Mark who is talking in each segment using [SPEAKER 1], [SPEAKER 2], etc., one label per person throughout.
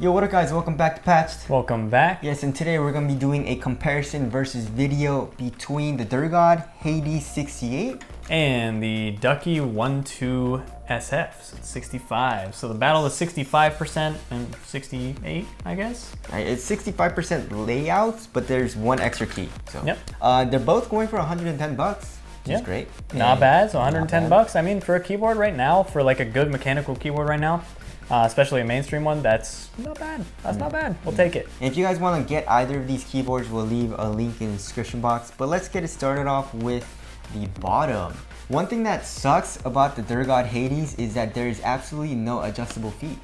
[SPEAKER 1] Yo, what up guys, welcome back to Patched.
[SPEAKER 2] Welcome back.
[SPEAKER 1] Yes, and today we're going to be doing a comparison versus video between the Durgod Hades 68
[SPEAKER 2] and the Ducky One 2 SF 65. So the battle is 65% and 68, I guess.
[SPEAKER 1] Right, it's 65% layouts, but there's one extra key. So
[SPEAKER 2] yep.
[SPEAKER 1] They're both going for 110 bucks, which is great.
[SPEAKER 2] Not bad. So 110 bucks. I mean, for a keyboard right now, for like a good mechanical keyboard right now, especially a mainstream one, that's not bad. That's not bad. We'll take it.
[SPEAKER 1] And if you guys want to get either of these keyboards, we'll leave a link in the description box. But let's get it started off with the bottom. One thing that sucks about the Durgod Hades is that there is absolutely no adjustable feet.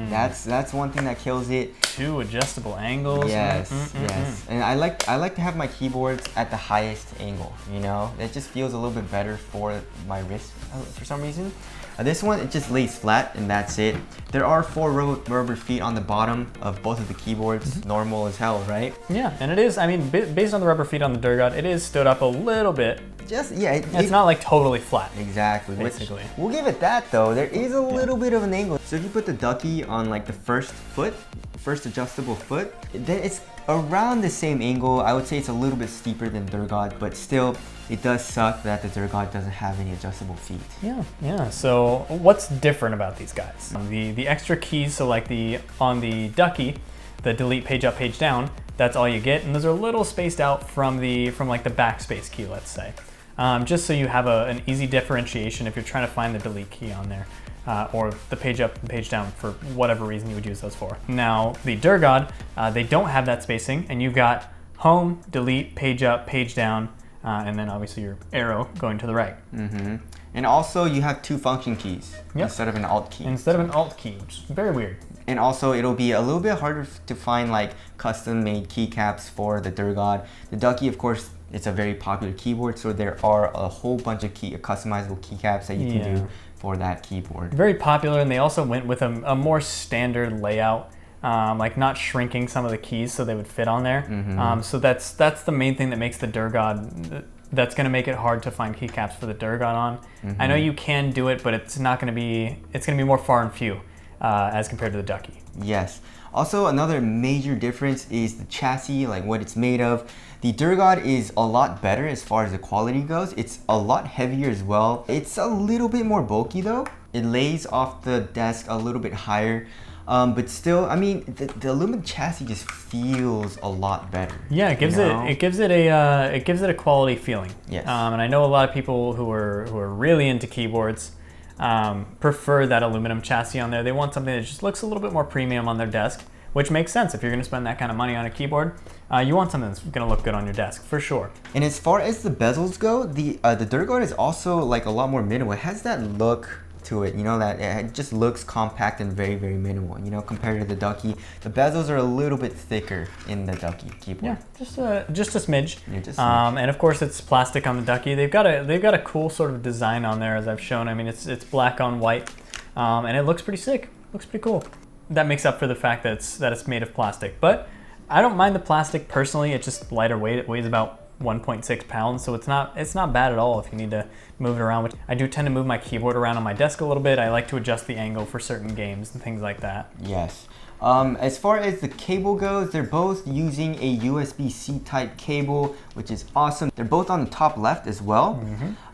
[SPEAKER 1] That's one thing that kills it.
[SPEAKER 2] 2 adjustable angles.
[SPEAKER 1] Yes, yes. And I like to have my keyboards at the highest angle. You know, it just feels a little bit better for my wrist for some reason. This one, it just lays flat and that's it. There are 4 rubber feet on the bottom of both of the keyboards. Normal as hell, right?
[SPEAKER 2] Yeah, and it is, I mean, based on the rubber feet on the Durgod, it is stood up a little bit.
[SPEAKER 1] Just, yeah.
[SPEAKER 2] It's not like totally flat.
[SPEAKER 1] Exactly.
[SPEAKER 2] Basically.
[SPEAKER 1] Which, we'll give it that though. There is a little bit of an angle. So if you put the Ducky on like the first adjustable foot, then it's around the same angle. I would say it's a little bit steeper than Durgod, but still, it does suck that the Durgod doesn't have any adjustable feet.
[SPEAKER 2] Yeah. So what's different about these guys? The extra keys, so like on the Ducky, the delete page up, page down, that's all you get, and those are a little spaced out from like the backspace key, let's say. Just so you have an easy differentiation if you're trying to find the delete key on there, or the page up and page down for whatever reason you would use those for. Now, the Durgod, they don't have that spacing, and you've got home, delete, page up, page down, and then obviously your arrow going to the right.
[SPEAKER 1] And also you have 2 function keys instead of an alt key.
[SPEAKER 2] Instead of an alt key, which is very weird.
[SPEAKER 1] And also it'll be a little bit harder to find like custom made keycaps for the Durgod. The Ducky, of course, it's a very popular keyboard, so there are a whole bunch of customizable keycaps that you can do for that keyboard. Very
[SPEAKER 2] popular, and they also went with a more standard layout. Like not shrinking some of the keys so they would fit on there. So that's the main thing that makes the Durgod, that's going to make it hard to find keycaps for the Durgod on. I know you can do it, but it's going to be more far and few as compared to the Ducky.
[SPEAKER 1] Yes. Also, another major difference is the chassis, like what it's made of. The Durgod is a lot better as far as the quality goes. It's a lot heavier as well. It's a little bit more bulky though. It lays off the desk a little bit higher. But still, I mean, the aluminum chassis just feels a lot better.
[SPEAKER 2] Yeah, it gives it a quality feeling.
[SPEAKER 1] Yes.
[SPEAKER 2] And I know a lot of people who are really into keyboards prefer that aluminum chassis on there. They want something that just looks a little bit more premium on their desk, which makes sense if you're going to spend that kind of money on a keyboard. You want something that's going to look good on your desk for sure.
[SPEAKER 1] And as far as the bezels go, the Durgod is also like a lot more minimal. It has that look to it, you know, that it just looks compact and very, very minimal, you know, compared to the Ducky. The bezels are a little bit thicker in the Ducky keyboard.
[SPEAKER 2] Yeah, just a smidge.
[SPEAKER 1] Yeah, just a smidge.
[SPEAKER 2] And of course it's plastic on the Ducky. They've got a cool sort of design on there, as I've shown. I mean, it's black on white, and it looks pretty sick. Looks pretty cool. That makes up for the fact that it's made of plastic. But I don't mind the plastic personally. It's just lighter weight. It weighs about 1.6 pounds, so it's not bad at all if you need to move it around. I do tend to move my keyboard around on my desk a little bit. I like to adjust the angle for certain games and things like that.
[SPEAKER 1] Yes. As far as the cable goes, they're both using a USB-C type cable, which is awesome. They're both on the top left as well.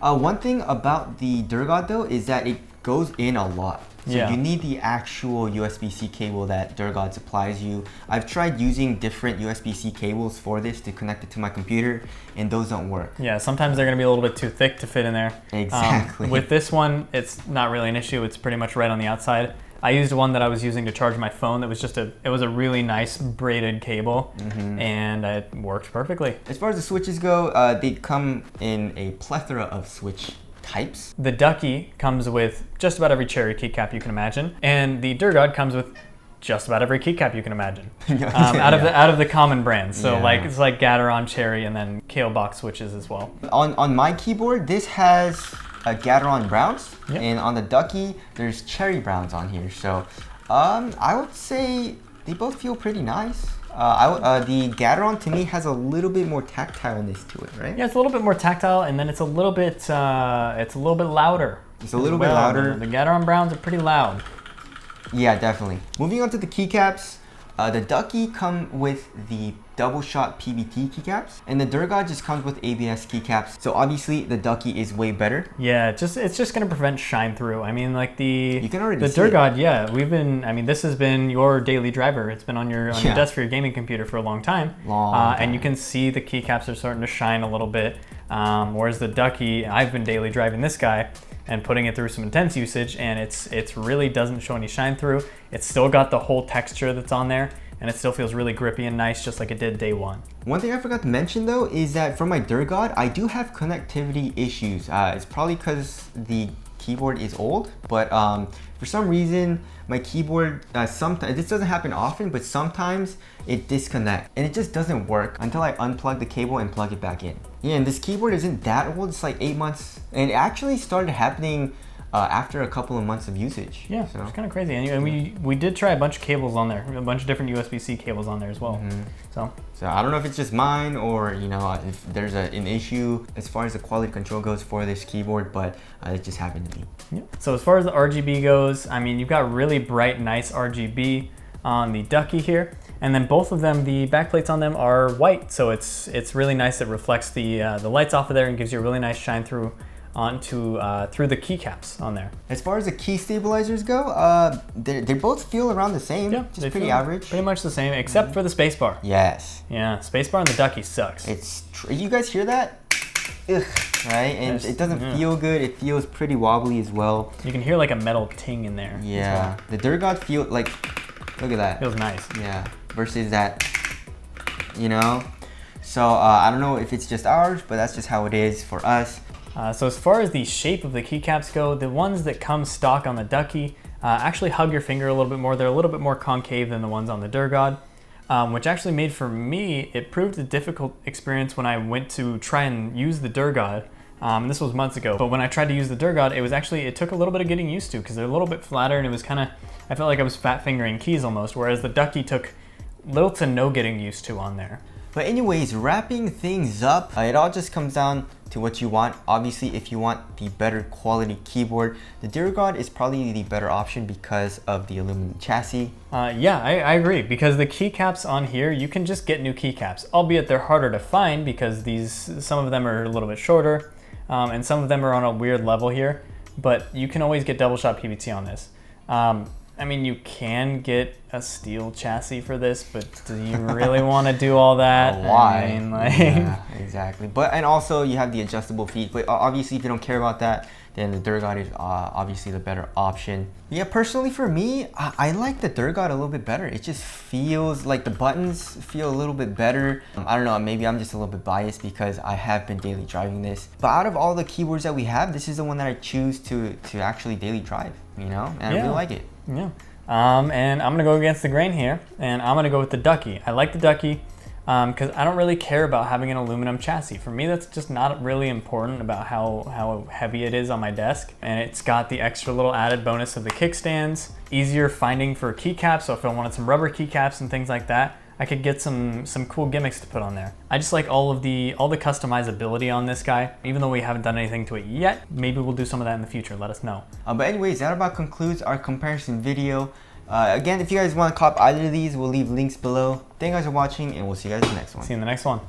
[SPEAKER 1] One thing about the Durgod though is that it goes in a lot. So you need the actual USB-C cable that Durgod supplies you. I've tried using different USB-C cables for this to connect it to my computer, and those don't work.
[SPEAKER 2] Yeah, sometimes they're going to be a little bit too thick to fit in there.
[SPEAKER 1] Exactly.
[SPEAKER 2] With this one, it's not really an issue. It's pretty much right on the outside. I used one that I was using to charge my phone that was it was a really nice braided cable, and it worked perfectly.
[SPEAKER 1] As far as the switches go, they come in a plethora of switch types.
[SPEAKER 2] The Ducky comes with just about every cherry keycap you can imagine, and the Durgod comes with just about every keycap you can imagine. Out of the common brands. So it's like Gateron, cherry, and then Kale box switches as well.
[SPEAKER 1] On my keyboard, this has Gateron browns, and on the Ducky, there's cherry browns on here. So I would say they both feel pretty nice. The Gateron to me has a little bit more tactileness to it, right?
[SPEAKER 2] Yeah, it's a little bit more tactile, and then it's a little bit louder.
[SPEAKER 1] It's a little bit louder.
[SPEAKER 2] The Gateron browns are pretty loud.
[SPEAKER 1] Yeah, definitely. Moving on to the keycaps. The Ducky come with the double shot PBT keycaps, and the Durgod just comes with ABS keycaps. So obviously the Ducky is way better.
[SPEAKER 2] Yeah, it's just gonna prevent shine through. I mean, like
[SPEAKER 1] You can already
[SPEAKER 2] the
[SPEAKER 1] see
[SPEAKER 2] Durgod, yeah, I mean, this has been your daily driver. It's been on your
[SPEAKER 1] Yeah.
[SPEAKER 2] desk for your gaming computer for a long time. And you can see the keycaps are starting to shine a little bit. Whereas the Ducky, I've been daily driving this guy and putting it through some intense usage, and it's really doesn't show any shine through. It's still got the whole texture that's on there, and it still feels really grippy and nice, just like it did day one.
[SPEAKER 1] One thing I forgot to mention though is that for my Durgod, I do have connectivity issues. It's probably because the keyboard is old, but for some reason my keyboard, sometimes, this doesn't happen often, but sometimes it disconnects and it just doesn't work until I unplug the cable and plug it back in. Yeah, and this keyboard isn't that old, it's like 8 months, and it actually started happening after a couple of months of usage.
[SPEAKER 2] Yeah,
[SPEAKER 1] so
[SPEAKER 2] it's kind of crazy. And we did try a bunch of cables on there, a bunch of different USB-C cables on there as well. So
[SPEAKER 1] I don't know if it's just mine or if there's an issue as far as the quality control goes for this keyboard, but it just happened to me.
[SPEAKER 2] yeah. So as far as the RGB goes, I mean, you've got really bright, nice RGB on the Ducky here. And then both of them, the backplates on them are white, so it's really nice. It reflects the lights off of there and gives you a really nice shine through onto through the keycaps on there.
[SPEAKER 1] As far as the key stabilizers go, they both feel around the same.
[SPEAKER 2] Yeah,
[SPEAKER 1] just
[SPEAKER 2] they
[SPEAKER 1] pretty
[SPEAKER 2] feel
[SPEAKER 1] average.
[SPEAKER 2] pretty much the same, except for the spacebar.
[SPEAKER 1] Yes.
[SPEAKER 2] Yeah, spacebar on the Ducky sucks.
[SPEAKER 1] You guys hear that? Ugh, right? And it doesn't feel good. It feels pretty wobbly as well.
[SPEAKER 2] You can hear like a metal ting in there.
[SPEAKER 1] Yeah. The Durgod feel like, look at that.
[SPEAKER 2] Feels nice.
[SPEAKER 1] Yeah. Versus that, So I don't know if it's just ours, but that's just how it is for us.
[SPEAKER 2] So as far as the shape of the keycaps go, the ones that come stock on the Ducky actually hug your finger a little bit more. They're a little bit more concave than the ones on the Durgod, which actually made for me, it proved a difficult experience when I went to try and use the Durgod. And this was months ago, but when I tried to use the Durgod, it took a little bit of getting used to because they're a little bit flatter, and it was I felt like I was fat fingering keys almost, whereas the Ducky took little to no getting used to on there.
[SPEAKER 1] But anyways, wrapping things up, it all just comes down to what you want. Obviously, if you want the better quality keyboard, the Durgod is probably the better option because of the aluminum chassis.
[SPEAKER 2] Yeah, I agree, because the keycaps on here, you can just get new keycaps, albeit they're harder to find because some of them are a little bit shorter, and some of them are on a weird level here, but you can always get double shot PBT on this. I mean, you can get a steel chassis for this, but do you really want to do all that?
[SPEAKER 1] Why?
[SPEAKER 2] I mean,
[SPEAKER 1] yeah, exactly. And also you have the adjustable feet, but obviously if you don't care about that, then the Durgod is obviously the better option. Yeah, personally for me, I like the Durgod a little bit better. It just feels like the buttons feel a little bit better. I don't know, maybe I'm just a little bit biased because I have been daily driving this. But out of all the keyboards that we have, this is the one that I choose to actually daily drive, and I really like it.
[SPEAKER 2] Yeah. And I'm gonna go against the grain here, and I'm gonna go with the Ducky. I like the Ducky because I don't really care about having an aluminum chassis. For me, that's just not really important about how heavy it is on my desk. And it's got the extra little added bonus of the kickstands, easier finding for keycaps. So if I wanted some rubber keycaps and things like that, I could get some cool gimmicks to put on there. I just like all the customizability on this guy. Even though we haven't done anything to it yet, maybe we'll do some of that in the future. Let us know.
[SPEAKER 1] But anyways, that about concludes our comparison video. Again, if you guys want to cop either of these, we'll leave links below. Thank you guys for watching, and we'll see you guys in the next one.
[SPEAKER 2] See you in the next one.